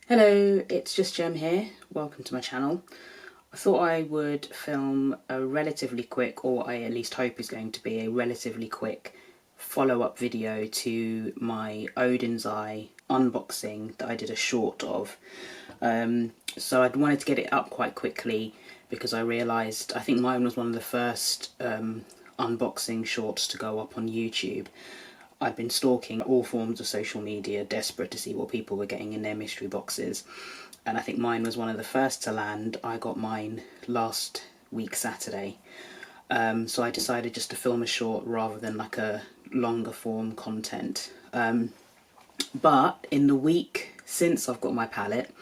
Hello, it's just Jem here. Welcome to my channel. I thought I would film a relatively quick, or I at least hope is going to be a relatively quick follow-up video to my Oden's Eye unboxing that I did a short of. So I wanted to get it up quite quickly because I realised, I think mine was one of the first unboxing shorts to go up on YouTube. I'd been stalking all forms of social media, desperate to see what people were getting in their mystery boxes. And I think mine was one of the first to land. I got mine last week Saturday. So I decided just to film a short rather than like a longer form content. But in the week since I've got my palette,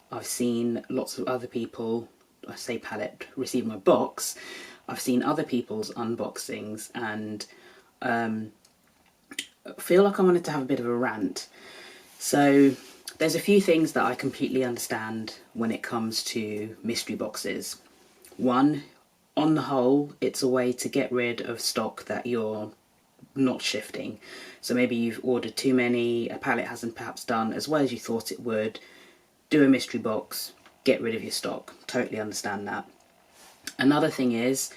I've seen lots of other people, I say palette, receive my box. I've seen other people's unboxings and feel like I wanted to have a bit of a rant. So there's a few things that I completely understand when it comes to mystery boxes. One, on the whole, it's a way to get rid of stock that you're not shifting. So maybe you've ordered too many, a palette hasn't perhaps done as well as you thought it would. Do a mystery box, get rid of your stock. Totally understand that. Another thing is,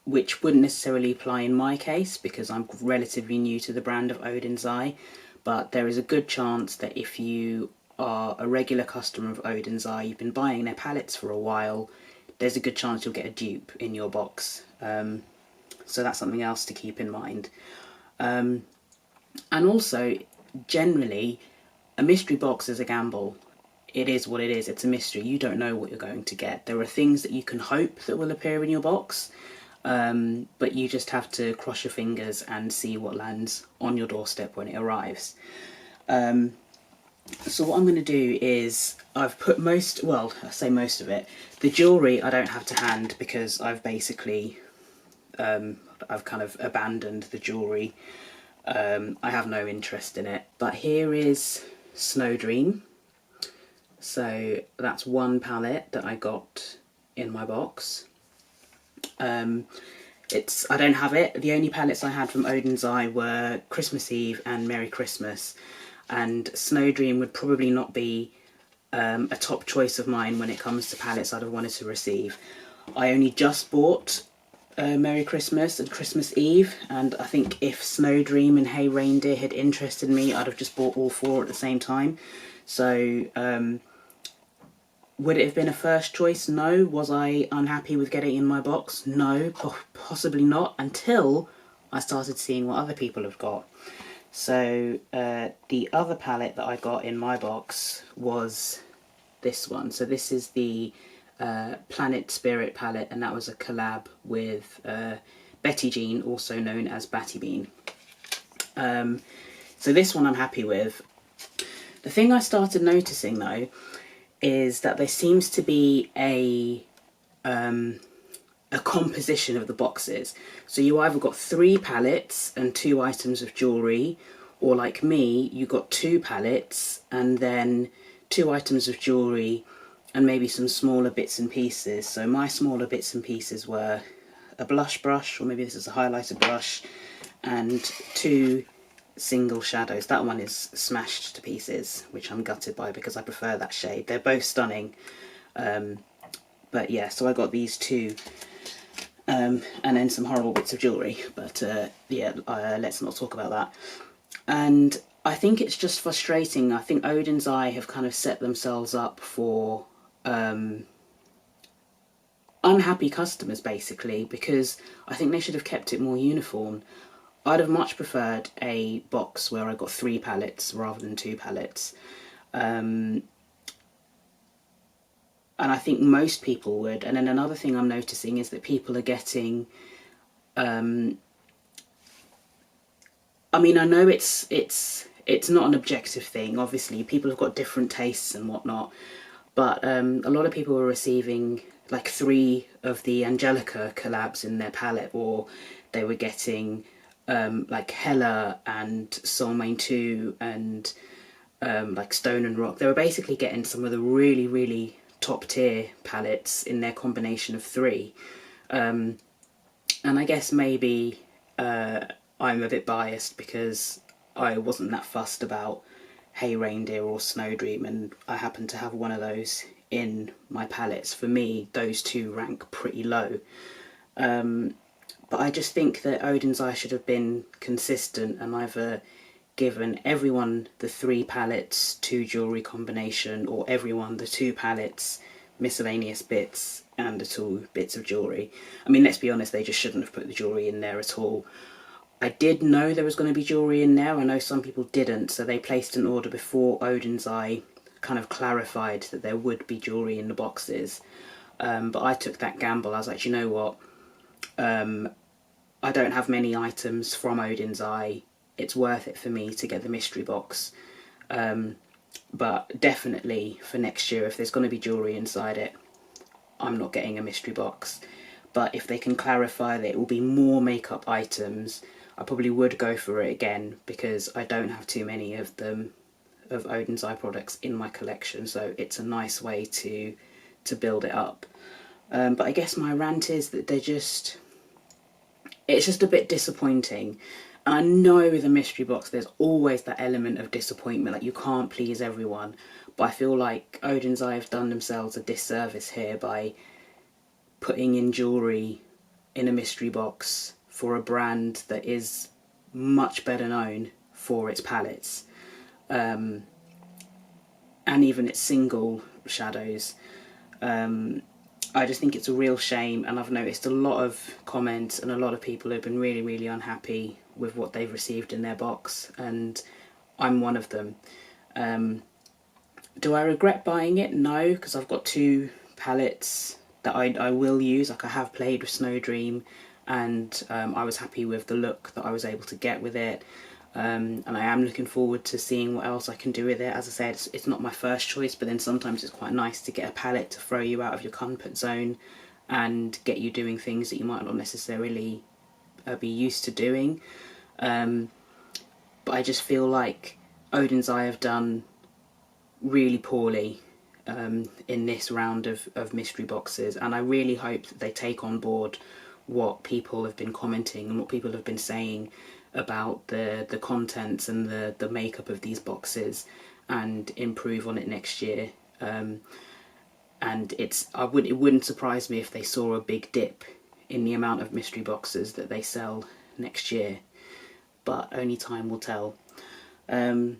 which wouldn't necessarily apply in my case because I'm relatively new to the brand of Oden's Eye, but there is a good chance that if you are a regular customer of Oden's Eye, you've been buying their palettes for a while, there's a good chance you'll get a dupe in your box. So that's something else to keep in mind. And also, generally, a mystery box is a gamble. It is what it is, it's a mystery. You don't know what you're going to get. There are things that you can hope that will appear in your box, but you just have to cross your fingers and see what lands on your doorstep when it arrives. So what I'm going to do is, I've put most, well, I say most of it, the jewellery I don't have to hand because I've basically, I've kind of abandoned the jewellery. I have no interest in it. But here is Snow Dream. So that's one palette that I got in my box. I don't have it. The only palettes I had from Oden's Eye were Christmas Eve and Merry Christmas, and Snow Dream would probably not be a top choice of mine when it comes to palettes I'd have wanted to receive. I only just bought Merry Christmas and Christmas Eve, and I think if Snow Dream and Hey Reindeer had interested me, I'd have just bought all four at the same time. So would it have been a first choice? No. Was I unhappy with getting it in my box? No, possibly not, until I started seeing what other people have got. So the other palette that I got in my box was this one. So this is the Planet Spirit palette, and that was a collab with Betty Jean, also known as Batty Bean. So this one I'm happy with. The thing I started noticing though is that there seems to be a composition of the boxes. So you either got 3 palettes and 2 items of jewellery, or like me, you got 2 palettes and then 2 items of jewellery and maybe some smaller bits and pieces. So my smaller bits and pieces were a blush brush, or maybe this is a highlighter brush, and 2 single shadows. That one is smashed to pieces, which I'm gutted by because I prefer that shade. They're both stunning, but yeah, so I got these 2, and then some horrible bits of jewellery, but yeah, let's not talk about that. And I think it's just frustrating. I think Oden's Eye have kind of set themselves up for unhappy customers basically, because I think they should have kept it more uniform. I'd have much preferred a box where I got 3 palettes rather than 2 palettes. And I think most people would. And then another thing I'm noticing is that people are getting... I mean, I know it's not an objective thing. Obviously, people have got different tastes and whatnot. But a lot of people were receiving like 3 of the Angelica collabs in their palette, or they were getting... like Hella and Soulmane 2 and like Stone and Rock. They were basically getting some of the really, really top tier palettes in their combination of 3. And I guess maybe I'm a bit biased because I wasn't that fussed about Hey Reindeer or Snowdream, and I happen to have one of those in my palettes. For me, those two rank pretty low. But I just think that Odin's Eye should have been consistent and either given everyone the 3 palettes, 2 jewellery combination, or everyone the 2 palettes, miscellaneous bits, and the 2 bits of jewellery. I mean, let's be honest, they just shouldn't have put the jewellery in there at all. I did know there was going to be jewellery in there. I know some people didn't, so they placed an order before Odin's Eye kind of clarified that there would be jewellery in the boxes. But I took that gamble. I was like, you know what? I don't have many items from Odin's Eye. It's worth it for me to get the mystery box. But definitely for next year, if there's going to be jewellery inside it, I'm not getting a mystery box. But if they can clarify that it will be more makeup items, I probably would go for it again, because I don't have too many of them, of Odin's Eye products in my collection, so it's a nice way to build it up. But I guess my rant is that it's just a bit disappointing. And I know with a mystery box there's always that element of disappointment, like you can't please everyone, but I feel like Odin's Eye have done themselves a disservice here by putting in jewellery in a mystery box for a brand that is much better known for its palettes, and even its single shadows. I just think it's a real shame, and I've noticed a lot of comments and a lot of people have been really, really unhappy with what they've received in their box, and I'm one of them. Do I regret buying it? No, because I've got 2 palettes that I will use. Like, I have played with Snowdream, and I was happy with the look that I was able to get with it. And I am looking forward to seeing what else I can do with it. As I said, it's not my first choice, but then sometimes it's quite nice to get a palette to throw you out of your comfort zone and get you doing things that you might not necessarily be used to doing. But I just feel like Odin's Eye have done really poorly in this round of mystery boxes, and I really hope that they take on board what people have been commenting and what people have been saying about the contents and the makeup of these boxes, and improve on it next year. And it wouldn't surprise me if they saw a big dip in the amount of mystery boxes that they sell next year, but only time will tell. So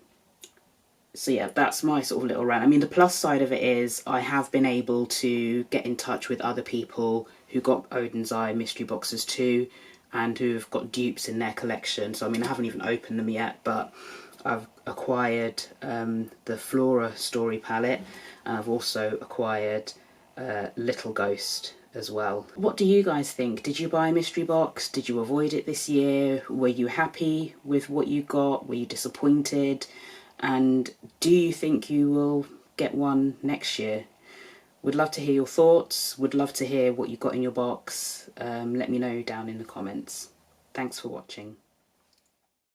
yeah, that's my sort of little rant. I mean, the plus side of it is I have been able to get in touch with other people who got Odin's Eye mystery boxes too, and who've got dupes in their collection. So I mean, I haven't even opened them yet, but I've acquired the Flora story palette, and I've also acquired Little Ghost as well. What do you guys think? Did you buy a mystery box? Did you avoid it this year? Were you happy with what you got? Were you disappointed? And do you think you will get one next year? Would love to hear your thoughts. Would love to hear what you got in your box. Let me know down in the comments. Thanks for watching.